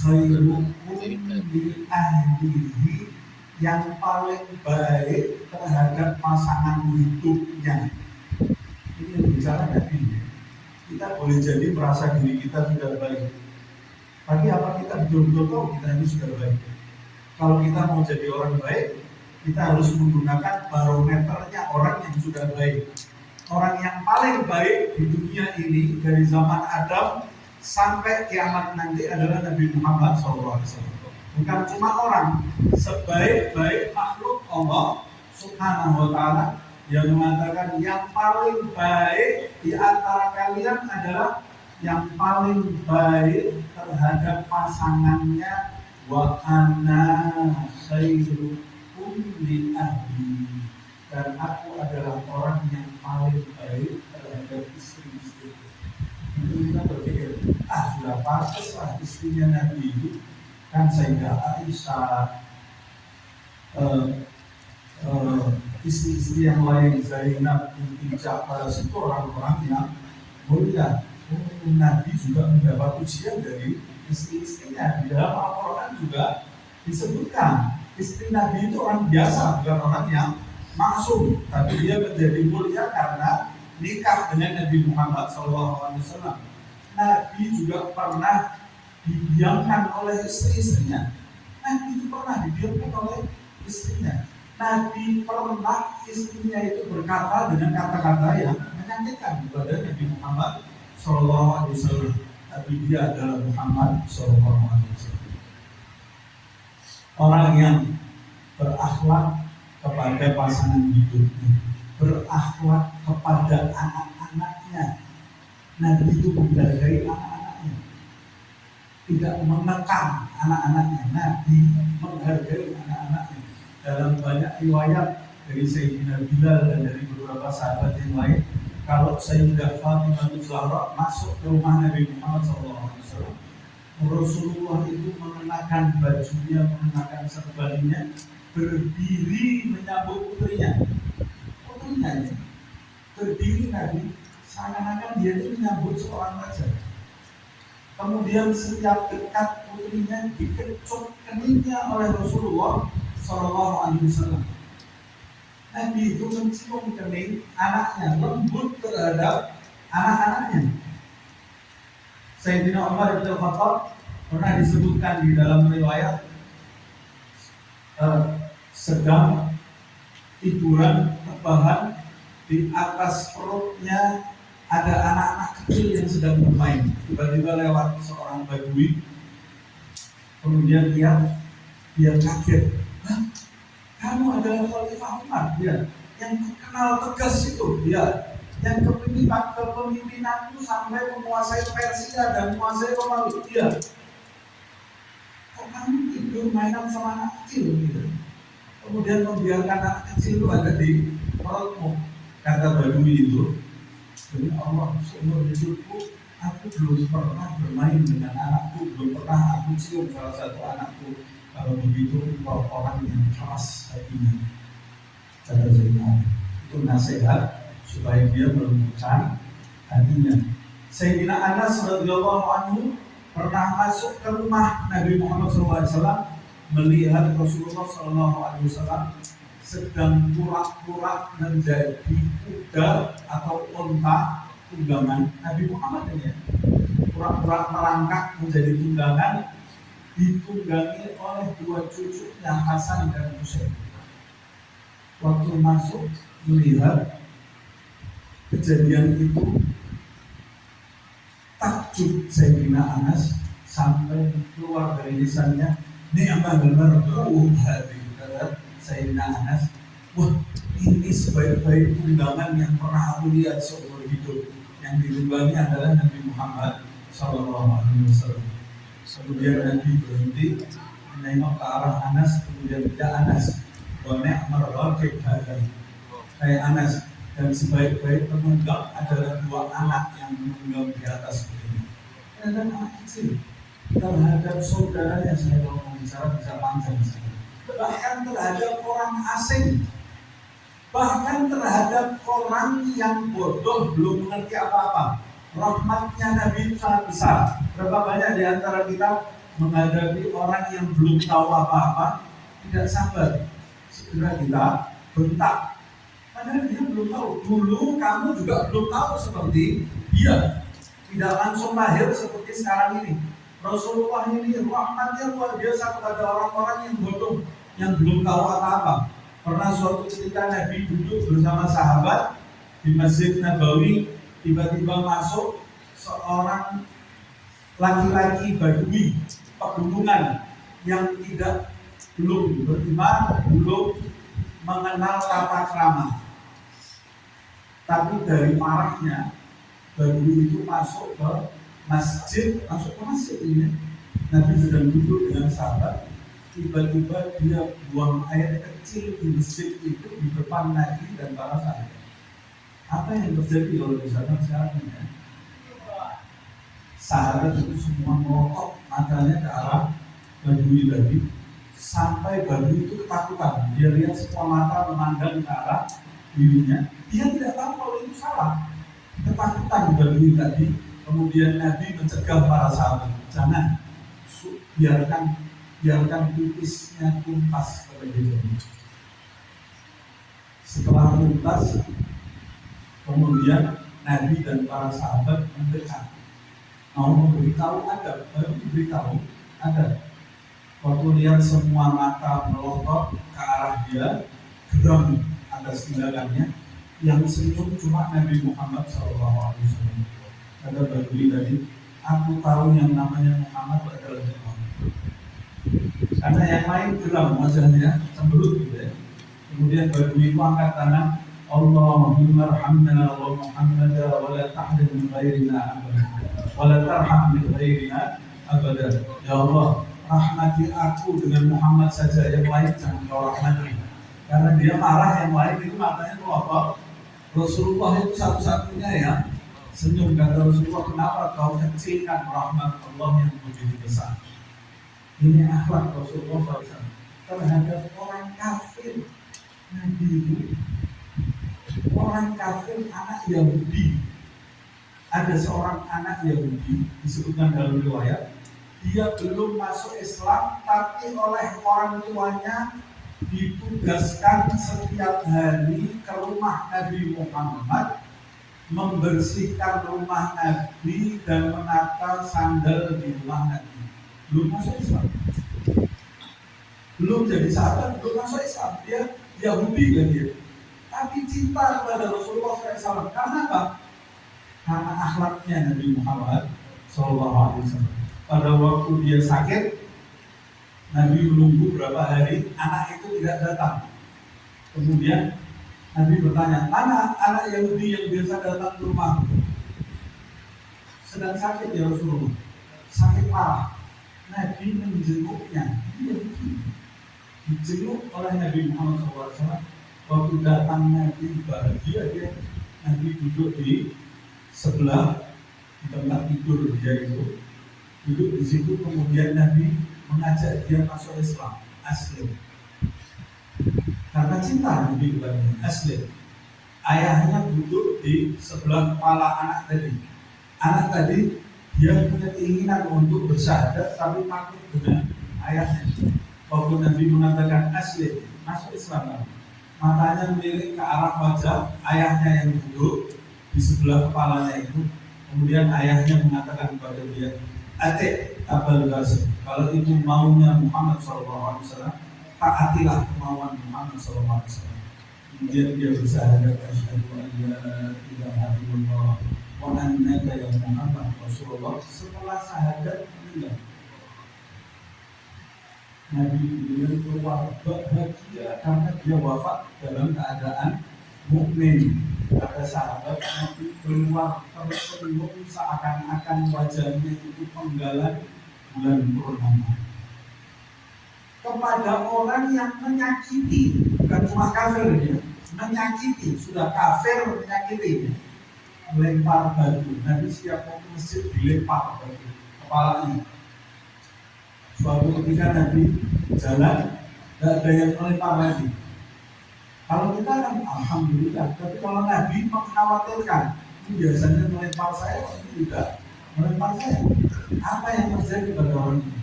khairukum li ahlihi, yang paling baik terhadap pasangan hidupnya. Ini yang bicara Nabi. Kita boleh jadi merasa diri kita sudah baik, tapi apa kita betul-betul tahu kita ini sudah baik? Kalau kita mau jadi orang baik, kita harus menggunakan barometernya orang yang sudah baik. Orang yang paling baik di dunia ini dari zaman Adam sampai kiamat nanti adalah Nabi Muhammad SAW. Bukan cuma orang, sebaik-baik makhluk Allah Subhanahu wa Ta'ala yang mengatakan yang paling baik di antara kalian adalah yang paling baik terhadap pasangannya, wa ana khairukum li ahli, dan aku adalah orang yang paling baik terhadap istri-istri. Itu kita berpikir, sudah pantas lah istrinya Nabi itu kan Sayyidah Aisyah, istri-istri yang lain, Zainab binti Ja'far, itu orang-orang yang mulia. Nabi juga mendapat ujian dari istri-istrinya. Di dalam Al-Quran juga disebutkan istri Nabi itu orang biasa, bukan orang yang maksum, tapi dia menjadi mulia karena nikah dengan Nabi Muhammad SAW. Nabi juga pernah didiamkan oleh istri-istrinya. Nabi itu pernah didiamkan oleh istrinya. Nabi pernah istrinya itu berkata dengan kata-kata yang menyakitkan kepada Nabi Muhammad SAW. Tapi dia adalah Muhammad SAW. Orang yang berakhlak kepada pasangan hidupnya, berakhlak kepada anak-anaknya. Nabi itu menghargai anak-anaknya, tidak menekan anak-anaknya. Nabi menghargai anak-anaknya. Dalam banyak riwayat dari Sayyidina Bilal dan dari beberapa sahabat yang lain, kalau Sayyidah Fatimah Zahra masuk ke rumah Nabi Muhammad SAW, Rasulullah itu mengenakan bajunya, mengenakan serbannya, berdiri menyambut putrinya. Putrinya ini berdiri Nabi, seakan-akan dia itu menyambut seorang raja. Kemudian setiap dekat putrinya dikecup keningnya oleh Rasulullah SAW. Nabi itu mencium kening anaknya, lembut terhadap anak-anaknya. Sayyidina Umar bin Khattab pernah disebutkan di dalam riwayat sedang tiduran rebahan, di atas perutnya ada anak-anak kecil yang sedang bermain. Tiba-tiba lewat seorang badui, kemudian dia kaget. Kamu adalah Khalifah Umar, dia yang terkenal tegas itu, dia yang kepemimpinanku sampai menguasai Persia dan menguasai Romawi, dia. Kok kamu tidur mainan sama anak kecil gitu? Kemudian membiarkan anak kecil itu ada di perutmu, kata badui itu. Demi Allah, seumur hidupku aku belum pernah bermain dengan anakku, belum pernah aku cium salah satu anakku. Kalau begitu engkau orang yang keras hatinya, kata Zainal. Itu nasihat supaya dia melembutkan hatinya. Sayyidina Anas radhiyallahu anhu pernah masuk ke rumah Nabi Muhammad SAW, melihat Rasulullah SAW sedang pura-pura menjadi kuda atau unta tunggangan Nabi Muhammad ini. Pura-pura merangkak menjadi tunggangan, ditunggangi oleh dua cucunya Hasan dan Husain. Waktu masuk melihat kejadian itu, takjub Sayyidina Anas sampai keluar dari lisannya, ni'mal mar'u hadhihi, kata Sayyidina Anas, wah ini sebaik-baik tunggangan yang pernah aku lihat seumur hidup. Yang ditunggangi adalah Nabi Muhammad SAW. Kemudian Nabi berhenti menengok ke arah Anas, kemudian ya Anas, wa ni'mal raqib hadza. Hai Anas, dan sebaik-baik penunggang adalah dua anak yang menunggang di atas begini. Dan anak kecil terhadap saudaranya, saya kalau mau bicara bisa panjang sekali. Bahkan terhadap orang asing, bahkan terhadap orang yang bodoh belum mengerti apa-apa. Rahmatnya Nabi sangat besar. Berapa banyak di antara kita menghadapi orang yang belum tahu apa-apa, tidak sabar, segera kita bentak. Padahal dia belum tahu. Dulu kamu juga belum tahu seperti dia. Tidak langsung lahir seperti sekarang ini. Rasulullah ini rahmatnya luar biasa kepada orang-orang yang bodoh, yang belum tahu apa-apa. Pernah suatu ketika Nabi duduk bersama sahabat di Masjid Nabawi, tiba-tiba masuk seorang laki-laki Badui pegunungan yang belum beriman, belum mengenal tata krama. Tapi dari marahnya Badui itu masuk ke masjid ini. Nabi sedang duduk dengan sahabat, tiba-tiba dia buang air kecil di masjid itu di depan Nabi dan para sahabat. Apa yang terjadi kalau di sana sekarang ini? Sahabat itu semua melotot matanya ke arah Badui tadi, sampai Badui itu ketakutan. Dia lihat semua mata memandang ke arah dirinya. Dia tidak tahu kalau itu salah. Ketakutan Badui tadi. Kemudian Nabi mencegah para sahabat, jangan, biarkan pipisnya tuntas terlebih dahulu. Setelah tuntas, kemudian Nabi dan para sahabat mendekat, mau memberitahu adab, baru diberitahu adab. Waktu lihat semua mata melotot ke arah dia, geram atas tindakannya, yang senyum cuma Nabi Muhammad SAW. Ada Badui tadi, aku tahu yang namanya Muhammad adalah Muhammad. Karena yang lain geram wajahnya, cemberut gitu ya. Kemudian Badui itu angkat tangan, Allahumma arhamna wa Muhammadan wa la tahrim min ghairina abadan wa la tarham min ghairina abadan. Ya Allah, rahmati aku dengan Muhammad saja, yang lain jangan kau rahmati. Karena dia marah, yang lain itu matanya melotot. Rasulullah itu satu-satunya ya senyum. Kata Rasulullah, kenapa kau kecilkan rahmat Allah yang begitu besar? Ini akhlak Rasulullah SAW terhadap orang kafir. Nabi itu orang kafir, anak Yahudi. Ada seorang anak Yahudi disebutkan dalam riwayat, dia belum masuk Islam, tapi oleh orang tuanya ditugaskan setiap hari ke rumah Nabi Muhammad, membersihkan rumah Nabi dan menata sandal di rumah Nabi. Belum masuk Islam, belum jadi sahabat, belum masuk Islam. Dia Yahudi kan dia, tapi cinta kepada Rasulullah SAW. Karena apa? Karena akhlaknya Nabi Muhammad SAW. Pada waktu dia sakit, Nabi menunggu berapa hari, anak itu tidak datang. Kemudian Nabi bertanya, mana anak Yahudi yang biasa datang ke rumah? Sedang sakit ya Rasulullah, sakit parah. Nabi menjenguknya, dijenguk oleh Nabi Muhammad SAW. Waktu datang Nabi bahagia dia. Nabi duduk di sebelah tempat tidur dia itu, duduk di situ. Kemudian Nabi mengajak dia masuk Islam, aslim. Karena cinta Nabi kepadanya, asli. Ayahnya duduk di sebelah kepala anak tadi. Anak tadi dia punya keinginan untuk bersyahadat, tapi takut dengan ayahnya. Waktu Nabi mengatakan asli, masuk Islam, matanya melirik ke arah wajah ayahnya yang duduk di sebelah kepalanya itu. Kemudian ayahnya mengatakan kepada dia, Atik Abul Qasim, kalau itu maunya Muhammad SAW, taatilah kemauan Muhammad SAW. Kemudian dia bersyahadat, asyhadu an la ilaha illallah wa annaka ya Muhammad Rasulullah. Setelah syahadat meninggal. Nabi kemudian keluar bahagia karena dia wafat dalam keadaan mukmin. Kata sahabat, Nabi keluar tersenyum seakan-akan wajahnya itu penggalan bulan purnama. Kepada orang yang menyakiti, bukan cuma kafir dia, menyakiti, sudah kafir menyakiti, melempar batu. Nabi setiap mau ke masjid dilempar batu kepalanya. Suatu ketika Nabi jalan, tidak ada yang melempar lagi. Kalau kita kan alhamdulillah, tapi kalau Nabi mengkhawatirkan, biasanya melempar saya, ini tidak melempar saya. Apa yang terjadi pada orang ini?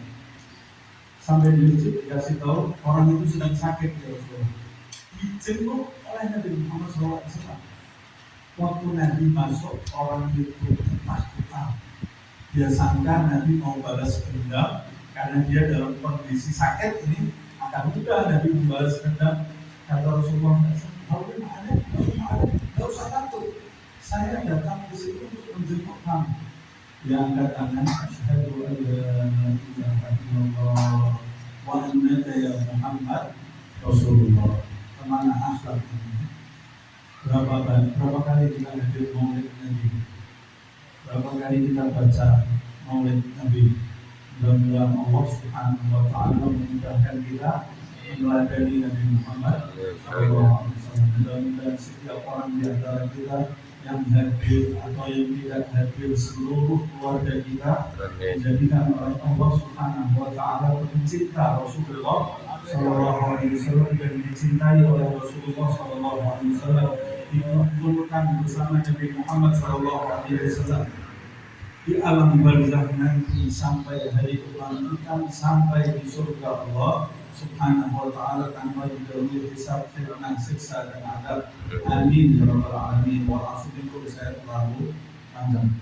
Sampai di masjid dikasih tahu orang itu sedang sakit ya Rasulullah. Dijenguk oleh Nabi Muhammad SAW. Waktu Nabi masuk, orang itu ketakutan. Dia sangka Nabi mau balas dendam karena dia dalam kondisi sakit ini akan mudah Nabi membalas dendam. Kata Rasulullah, tidak usah takut. Saya datang ke sini untuk menjenguk kamu. Dia angkat tangan, asyhadu an la ilaha illallah wa annaka ya Muhammad Rasulullah. Kemana akhlak ini? Berapa kali kita hadir maulid Nabi? Berapa kali kita baca maulid Nabi? Mudah-mudahan Allah Subhanahu wa Ta'ala memudahkan kita meneladani Nabi Muhammad SAW. Mudah-mudahan setiap orang di antara kita yang hadir atau yang tidak hadir, seluruh keluarga kita dijadikan oleh Allah Subhanahu wa Ta'ala pencinta Rasulullah Sallallahu Alaihi Wasallam dan dicintai oleh Rasulullah Sallallahu Alaihi Wasallam, dikumpulkan bersama Nabi Muhammad Sallallahu Alaihi Wasallam di alam barzakh nanti sampai hari kebangkitan, sampai di surga Allah Subhanahu wa Ta'ala tanpa didahului hisab, fitnah, siksa dan adab. Amin ya rabbal alamin. Wa afiqu saya terlalu panjang.